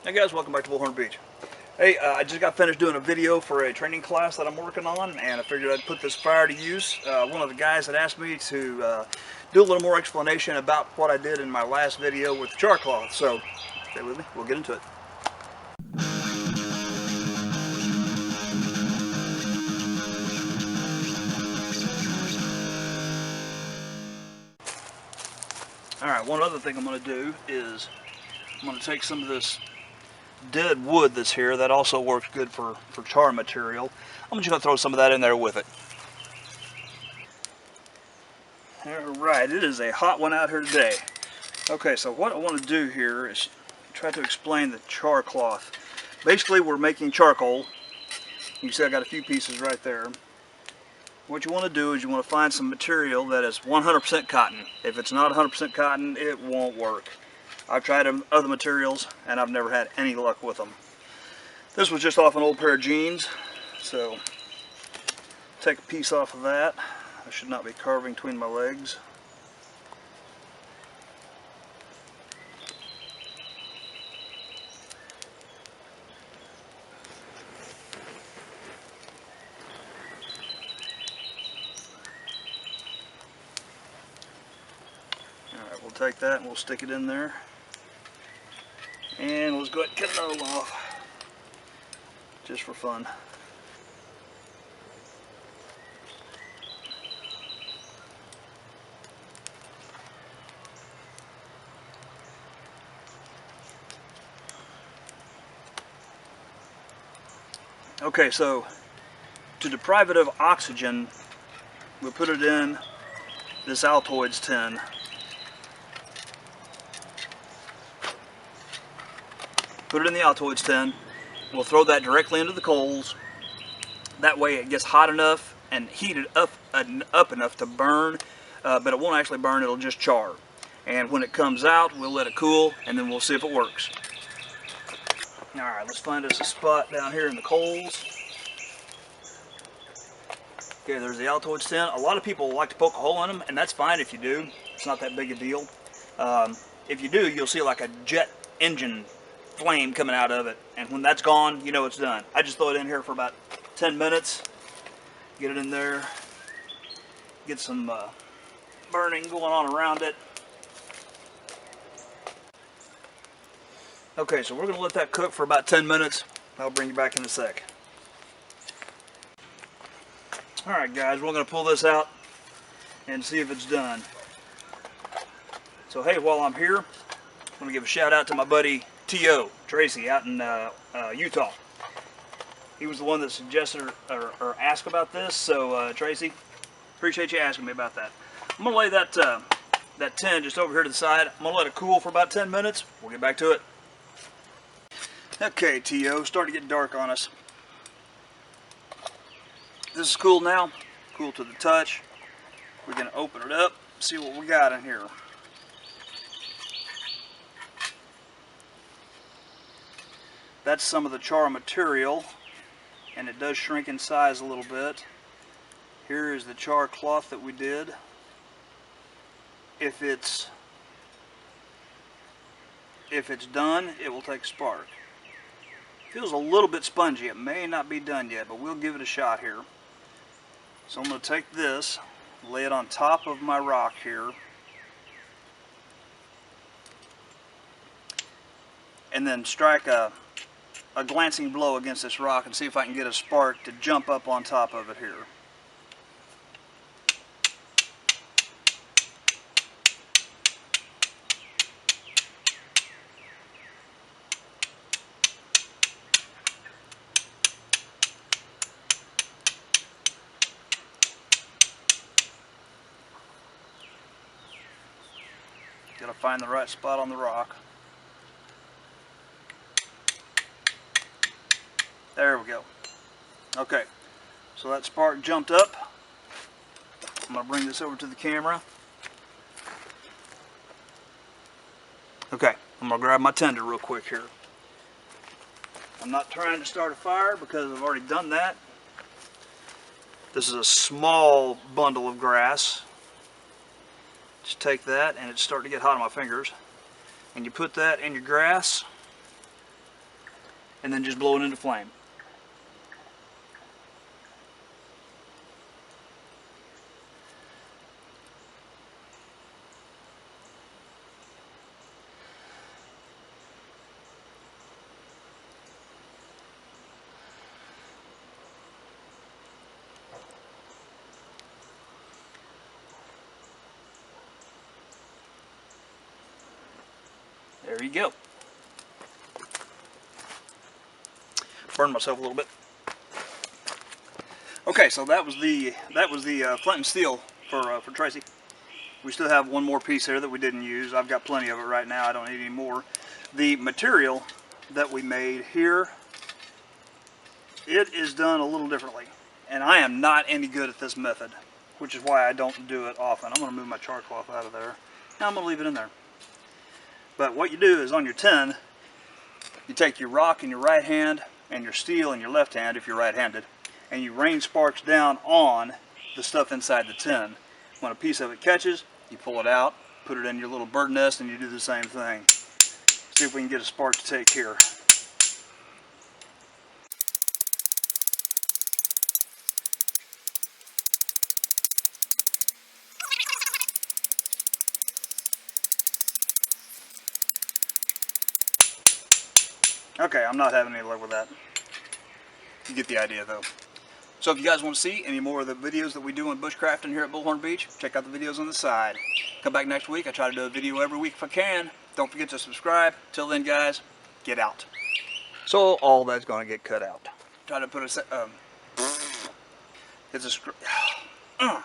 Hey guys, welcome back to Bullhornbeach. Hey, I just got finished doing a video for a training class that I'm working on, and I figured I'd put this fire to use. One of the guys had asked me to do a little more explanation about what I did in my last video with the char cloth, so stay with me, we'll get into it. Alright, one other thing I'm going to do is I'm going to take some of this dead wood that's here that also works good for char material. I'm just going to throw some of that in there with it. Alright, it is a hot one out here today. Okay, so what I want to do here is try to explain the char cloth. Basically, we're making charcoal. You see I got a few pieces right there. What you want to do is you want to find some material that is 100% cotton. If it's not 100% cotton, it won't work. I've tried other materials and I've never had any luck with them. This was just off an old pair of jeans, so take a piece off of that. I should not be carving between my legs. Alright, we'll take that and we'll stick it in there. And let's go ahead and cut it all off, just for fun. Okay, so to deprive it of oxygen, we put it in this altoids tin. Put it in the altoids tin. We'll throw that directly into the coals. That way it gets hot enough and heated up enough to burn, but it won't actually burn, it'll just char. And when it comes out, we'll let it cool and then we'll see if it works. Alright, let's find us a spot down here in the coals. Okay, there's the altoids tin. A lot of people like to poke a hole in them, and that's fine if you do. It's not that big a deal. If you do, you'll see like a jet engine flame coming out of it, and when that's gone, you know it's done. I just throw it in here for about 10 minutes, get it in there, get some burning going on around it. Okay, so we're going to let that cook for about 10 minutes. I'll bring you back in a sec. Alright guys, we're going to pull this out and see if it's done. So hey, while I'm here, I'm going to give a shout out to my buddy T.O. Tracy out in Utah. He was the one that suggested or asked about this, so Tracy, appreciate you asking me about that. I'm going to lay that tin just over here to the side. I'm going to let it cool for about 10 minutes. We'll get back to it. Okay, T.O., starting to get dark on us. This is cool now, cool to the touch. We're going to open it up, see what we got in here. That's some of the char material, and it does shrink in size a little bit. Here is the char cloth that we did. If it's done, it will take a spark. Feels a little bit spongy. It may not be done yet, but we'll give it a shot here. So I'm going to take this, lay it on top of my rock here, and then strike a glancing blow against this rock and see if I can get a spark to jump up on top of it here. Gotta find the right spot on the rock. There we go. Okay, so that spark jumped up. I'm going to bring this over to the camera. Okay, I'm going to grab my tinder real quick here. I'm not trying to start a fire because I've already done that. This is a small bundle of grass. Just take that, and it's starting to get hot on my fingers. And you put that in your grass. and then just blow it into flame. There you go. Burned myself a little bit. Okay, so that was the flint and steel for Tracy. We still have one more piece here that we didn't use. I've got plenty of it right now. I don't need any more. The material that we made here, it is done a little differently, and I am not any good at this method, which is why I don't do it often. I'm going to move my char cloth out of there. Now I'm going to leave it in there. But what you do is on your tin, you take your rock in your right hand and your steel in your left hand if you're right-handed, and you rain sparks down on the stuff inside the tin. When a piece of it catches, you pull it out, put it in your little bird nest, and you do the same thing. See if we can get a spark to take here. Okay, I'm not having any luck with that. You get the idea though. So if you guys want to see any more of the videos that we do on bushcrafting here at Bullhornbeach, check out the videos on the side. Come back next week. I try to do a video every week if I can. Don't forget to subscribe. Till then, guys, get out. So all that's going to get cut out. Try to put a... it's a...